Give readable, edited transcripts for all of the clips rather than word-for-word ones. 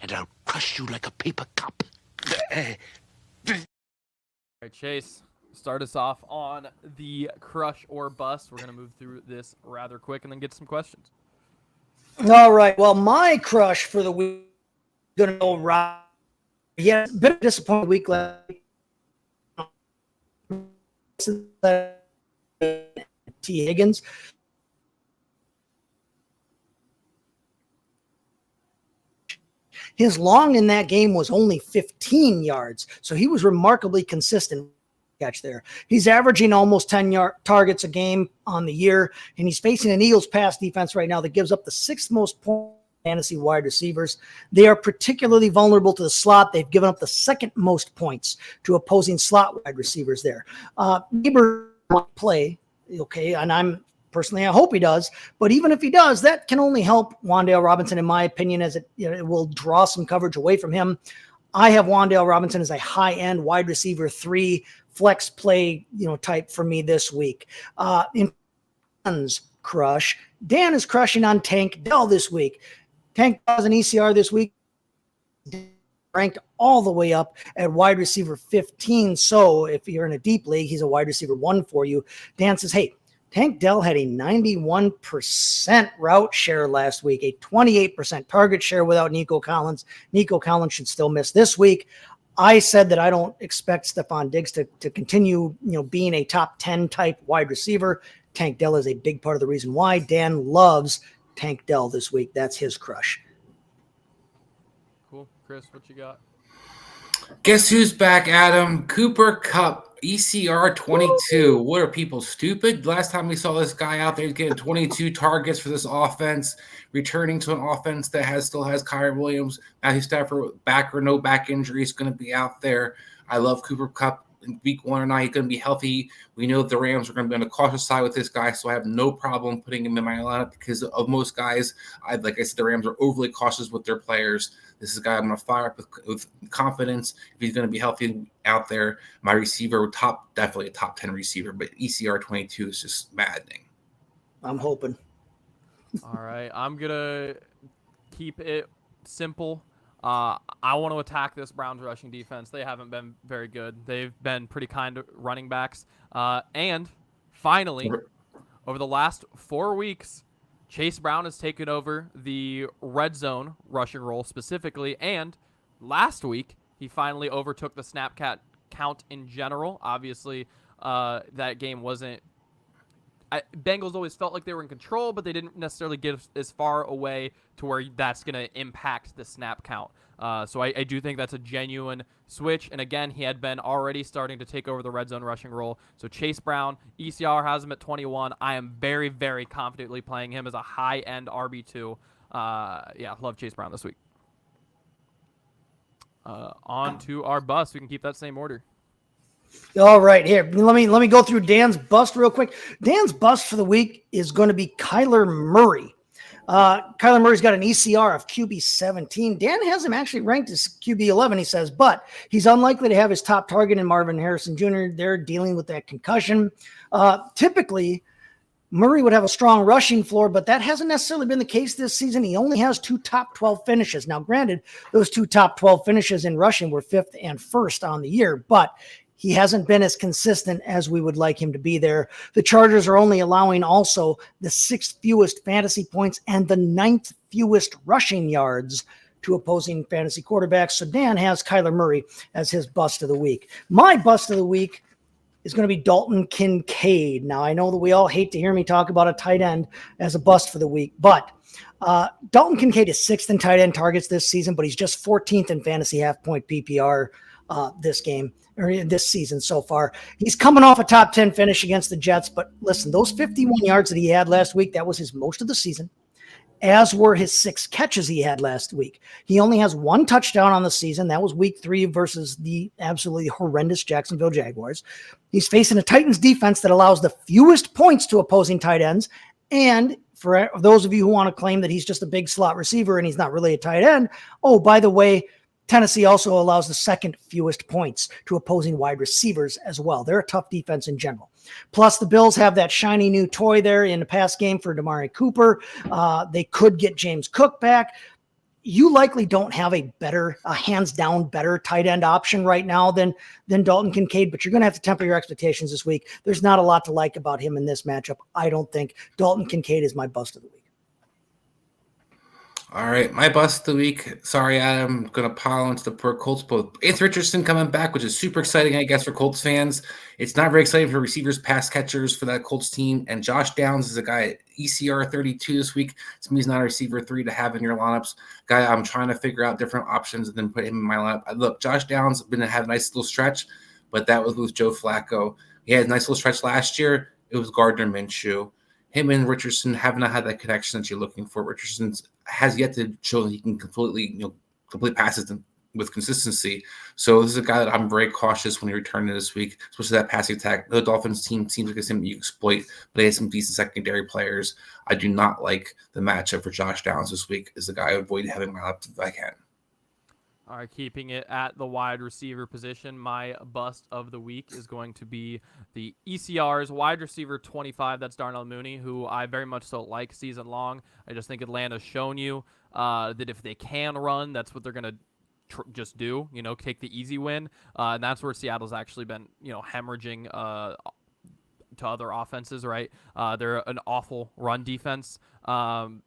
and I'll crush you like a paper cup. All right, Chase, start us off on the crush or bust. We're going to move through this rather quick and then get some questions. All right. Well, my crush for the week is going to go right. Yeah, a bit of a disappointing week last week. T. Higgins. His long in that game was only 15 yards, so he was remarkably consistent. Catch there. He's averaging almost 10 targets a game on the year, and he's facing an Eagles pass defense right now that gives up the sixth most points fantasy wide receivers. They are particularly vulnerable to the slot. They've given up the second most points to opposing slot wide receivers there. Neighbor might play, okay, and I hope he does. But even if he does, that can only help Wan'Dale Robinson, in my opinion, as it will draw some coverage away from him. I have Wan'Dale Robinson as a high-end wide receiver 3 flex play, type for me this week. In Dan's crush, Dan is crushing on Tank Dell this week. Tank has an ECR this week, ranked all the way up at wide receiver 15. So if you're in a deep league, he's a wide receiver 1 for you. Dan says, hey, Tank Dell had a 91% route share last week, a 28% target share without Nico Collins. Nico Collins should still miss this week. I said that I don't expect Stephon Diggs to continue, being a top 10 type wide receiver. Tank Dell is a big part of the reason why. Dan loves Tank Dell this week. That's his crush. Cool. Chris, what you got? Guess who's back, Adam? Cooper Kupp, ECR 22. Woo! What are people, stupid? Last time we saw this guy out there, he's getting 22 targets for this offense, returning to an offense that still has Kyren Williams, Matthew Stafford, back or no back injury, is going to be out there. I love Cooper Kupp. In week 1 or not, he's going to be healthy. We know the Rams are going to be on the cautious side with this guy, so I have no problem putting him in my lineup because of most guys. Like I said, the Rams are overly cautious with their players. This is a guy I'm going to fire up with confidence. If he's going to be healthy out there, my receiver, definitely a top 10 receiver, but ECR 22 is just maddening. I'm hoping. All right, I'm going to keep it simple. I want to attack this Browns rushing defense. They haven't been very good. They've been pretty kind of running backs. And finally, over the last 4 weeks, Chase Brown has taken over the red zone rushing role specifically. And last week, he finally overtook the snap count in general. Obviously, that game wasn't. Bengals always felt like they were in control, but they didn't necessarily get as far away to where that's going to impact the snap count. So I do think that's a genuine switch. And again, he had been already starting to take over the red zone rushing role. So Chase Brown, ECR has him at 21. I am very, very confidently playing him as a high-end RB2. Love Chase Brown this week. On to our bust. We can keep that same order. All right, here. Let me go through Dan's bust real quick. Dan's bust for the week is going to be Kyler Murray. Kyler Murray's got an ECR of QB 17. Dan has him actually ranked as QB 11, he says, but he's unlikely to have his top target in Marvin Harrison Jr. They're dealing with that concussion. Typically, Murray would have a strong rushing floor, but that hasn't necessarily been the case this season. He only has 2 top 12 finishes. Now, granted, those 2 top 12 finishes in rushing were 5th and 1st on the year, but he hasn't been as consistent as we would like him to be there. The Chargers are only allowing also the 6th fewest fantasy points and the 9th fewest rushing yards to opposing fantasy quarterbacks. So Dan has Kyler Murray as his bust of the week. My bust of the week is going to be Dalton Kincaid. Now, I know that we all hate to hear me talk about a tight end as a bust for the week, but Dalton Kincaid is 6th in tight end targets this season, but he's just 14th in fantasy half-point PPR this season so far. He's coming off a top 10 finish against the Jets, but listen, those 51 yards that he had last week, that was his most of the season, as were his 6 catches he had last week. He only has 1 touchdown on the season. That was week 3 versus the absolutely horrendous Jacksonville Jaguars. He's facing a Titans defense that allows the fewest points to opposing tight ends. And for those of you who want to claim that he's just a big slot receiver and he's not really a tight end, oh, by the way, Tennessee also allows the 2nd fewest points to opposing wide receivers as well. They're a tough defense in general. Plus, the Bills have that shiny new toy there in the pass game for Damari Cooper. They could get James Cook back. you likely don't have a hands down better tight end option right now than Dalton Kincaid, but you're going to have to temper your expectations this week. There's not a lot to like about him in this matchup. I don't think Dalton Kincaid is my bust of the week. All right, my bust of the week. Sorry, Adam. I'm going to pile into the poor Colts, but Anthony Richardson coming back, which is super exciting, I guess, for Colts fans. It's not very exciting for receivers, pass catchers for that Colts team. And Josh Downs is a guy at ECR 32 this week. To me, he's not a receiver 3 to have in your lineups. Guy, I'm trying to figure out different options and then put him in my lineup. Look, Josh Downs been had a nice little stretch, but that was with Joe Flacco. He had a nice little stretch last year. It was Gardner Minshew. Him and Richardson have not had that connection that you're looking for. Richardson has yet to show that he can complete passes with consistency. So this is a guy that I'm very cautious when he returned this week, especially that passing attack. The Dolphins team seems like it's something you exploit, but they have some decent secondary players. I do not like the matchup for Josh Downs this week. Is the guy I avoid having my lap if I can. All right, keeping it at the wide receiver position, my bust of the week is going to be the ECR's wide receiver 25. That's Darnell Mooney, who I very much so like season long. I just think Atlanta's shown you that if they can run, that's what they're going to just do, take the easy win. And that's where Seattle's actually been, hemorrhaging to other offenses, right? They're an awful run defense, and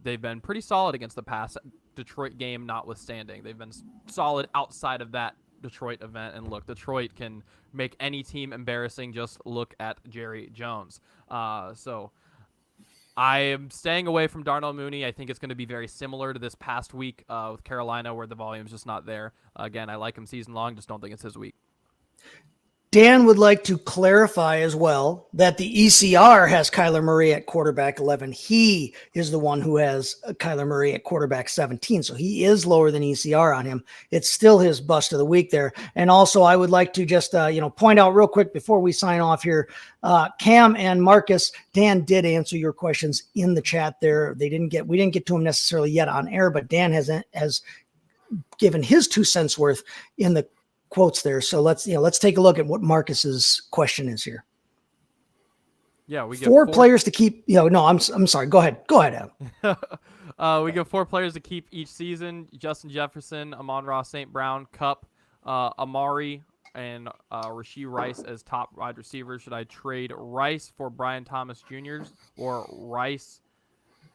they've been pretty solid against the pass. Detroit game notwithstanding, they've been solid outside of that Detroit event. And look, Detroit can make any team embarrassing. Just look at Jerry Jones. So I am staying away from Darnell Mooney. I think it's going to be very similar to this past week with Carolina, where the volume's just not there. Again, I like him season long, just don't think it's his week. Dan would like to clarify as well that the ECR has Kyler Murray at quarterback 11. He is the one who has Kyler Murray at quarterback 17. So he is lower than ECR on him. It's still his bust of the week there. And also I would like to just, point out real quick before we sign off here, Cam and Marcus, Dan did answer your questions in the chat there. We didn't get to him necessarily yet on air, but Dan has given his 2 cents worth in the quotes there. So let's take a look at what Marcus's question is here. Yeah, we get 4 players to keep. I'm sorry. Go ahead, Adam. We get 4 players to keep each season: Justin Jefferson, Amon-Ra St. Brown, Kupp, Amari, and Rashee Rice as top wide receivers. Should I trade Rice for Brian Thomas Jr. or Rice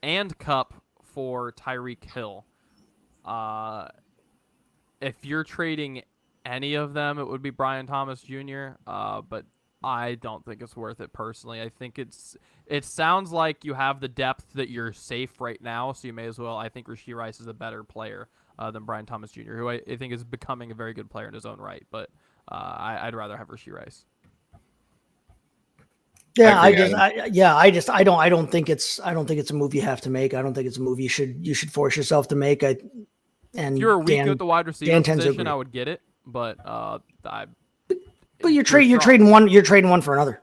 and Kupp for Tyreek Hill? If you're trading any of them, it would be Brian Thomas Jr., but I don't think it's worth it personally. I think it sounds like you have the depth that you're safe right now, so you may as well. I think Rashee Rice is a better player than Brian Thomas Jr., who I think is becoming a very good player in his own right, but I'd rather have Rashee Rice. Yeah, I don't think it's a move you have to make. I don't think it's a move you should force yourself to make. And if you're weak at the wide receiver position, I would get it. But you're trading one for another.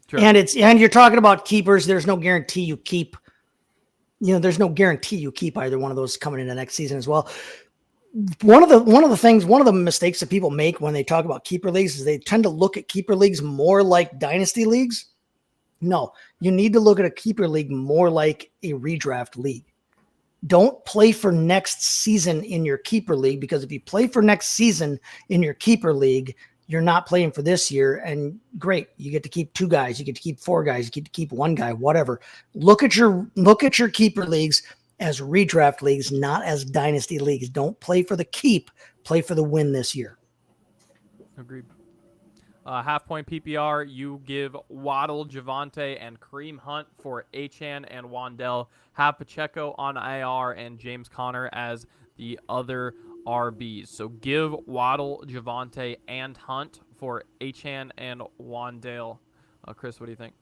Sure. And you're talking about keepers. There's no guarantee you keep. There's no guarantee you keep either one of those coming into next season as well. One of the mistakes that people make when they talk about keeper leagues is they tend to look at keeper leagues more like dynasty leagues. No, you need to look at a keeper league more like a redraft league. Don't play for next season in your keeper league, because if you play for next season in your keeper league, you're not playing for this year. And great, you get to keep 2 guys, you get to keep 4 guys, you get to keep 1 guy, whatever. Look at your keeper leagues as redraft leagues, not as dynasty leagues. Don't play for the keep, play for the win this year. Agreed. Half-point PPR, you give Waddle, Javonte, and Kareem Hunt for Achane and Wandell. Have Pacheco on IR and James Conner as the other RBs. So give Waddle, Javonte, and Hunt for Achane and Wandell. Chris, what do you think?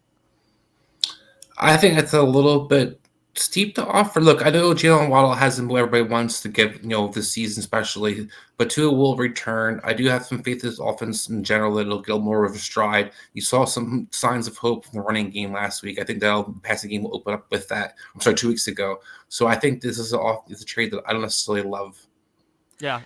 I think it's a little bit steep to offer. Look, I know Jalen Waddle hasn't what everybody wants to give, this season especially, but Tua will return. I do have some faith in his offense in general that it'll get more of a stride. You saw some signs of hope from the running game last week. I think the passing game will open up with that. 2 weeks ago. So I think this is a trade that I don't necessarily love. Yeah,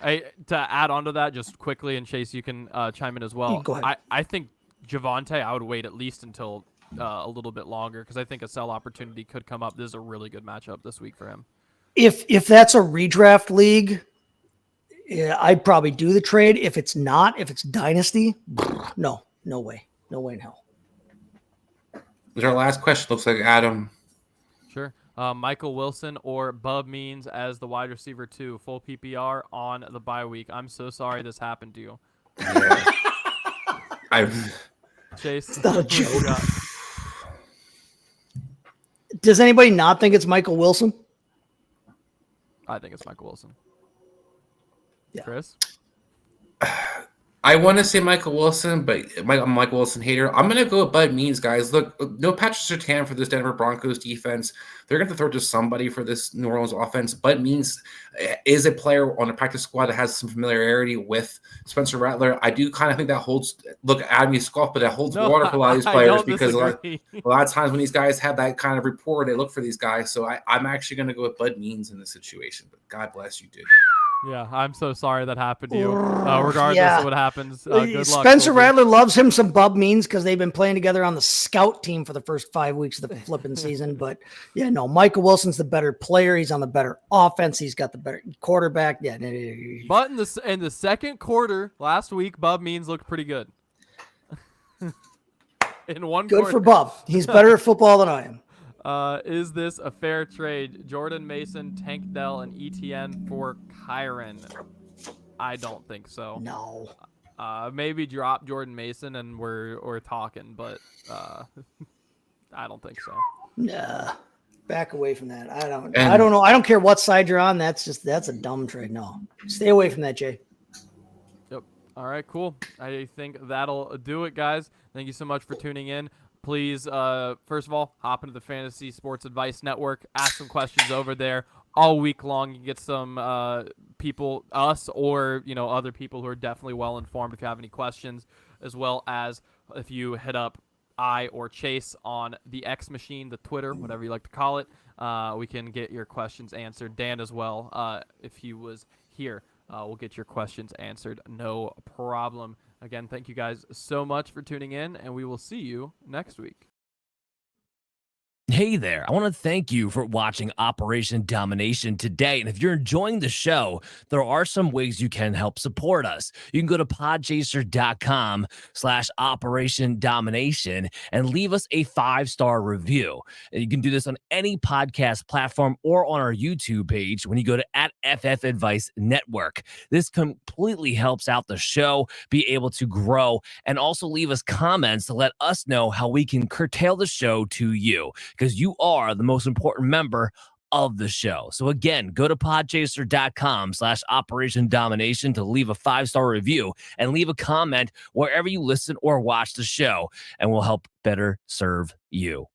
to add on to that just quickly, and Chase, you can chime in as well. Go ahead. I think Javonte, I would wait at least until a little bit longer, because I think a sell opportunity could come up. This is a really good matchup this week for him. If that's a redraft league, yeah, I'd probably do the trade. If it's not, if it's dynasty, no way in hell. This is our last question. Looks like Adam. Sure. Michael Wilson or Bub Means as the wide receiver 2, full PPR on the bye week. I'm so sorry this happened to you. Yeah. Chase. It's not a joke. Does anybody not think it's Michael Wilson? I think it's Michael Wilson. Yeah. Chris? I want to say Michael Wilson, but I'm a Michael Wilson hater. I'm going to go with Bud Means, guys. Look, no Patrick Surtain for this Denver Broncos defense. They're going to throw to somebody for this New Orleans offense. Bud Means is a player on the practice squad that has some familiarity with Spencer Rattler. I do kind of think that holds – look, Adam, you scoff, but that holds water for a lot of these players because a lot of times when these guys have that kind of rapport, they look for these guys. So I'm actually going to go with Bud Means in this situation. But God bless you, dude. Yeah, I'm so sorry that happened to you. Regardless of what happens, good luck. Spencer Rattler loves him some Bub Means because they've been playing together on the scout team for the first 5 weeks of the flipping season. But yeah, no, Michael Wilson's the better player. He's on the better offense. He's got the better quarterback. Yeah. But in the second quarter last week, Bub Means looked pretty good. In one good quarter. For Bub. He's better at football than I am. Is this a fair trade? Jordan Mason, Tank Dell, and ETN for Kyron? I don't think so. No. Maybe drop Jordan Mason and we're talking, but I don't think so. Nah. Back away from that. I don't know. I don't care what side you're on. That's a dumb trade. No. Stay away from that, Jay. Yep. All right, cool. I think that'll do it, guys. Thank you so much for tuning in. Please, first of all, hop into the Fantasy Sports Advice Network. Ask some questions over there all week long. You can get some people, us or other people who are definitely well informed if you have any questions, as well as if you hit up I or Chase on the X machine, the Twitter, whatever you like to call it. We can get your questions answered. Dan as well, if he was here, we'll get your questions answered. No problem. Again, thank you guys so much for tuning in, and we will see you next week. Hey there, I want to thank you for watching Operation Domination today. And if you're enjoying the show, there are some ways you can help support us. You can go to podchaser.com/Operation Domination and leave us a 5-star review. And you can do this on any podcast platform or on our YouTube page when you go to @FF Advice Network. This completely helps out the show be able to grow, and also leave us comments to let us know how we can curtail the show to you, because you are the most important member of the show. So again, go to podchaser.com/Operation Domination to leave a 5-star review and leave a comment wherever you listen or watch the show, and we'll help better serve you.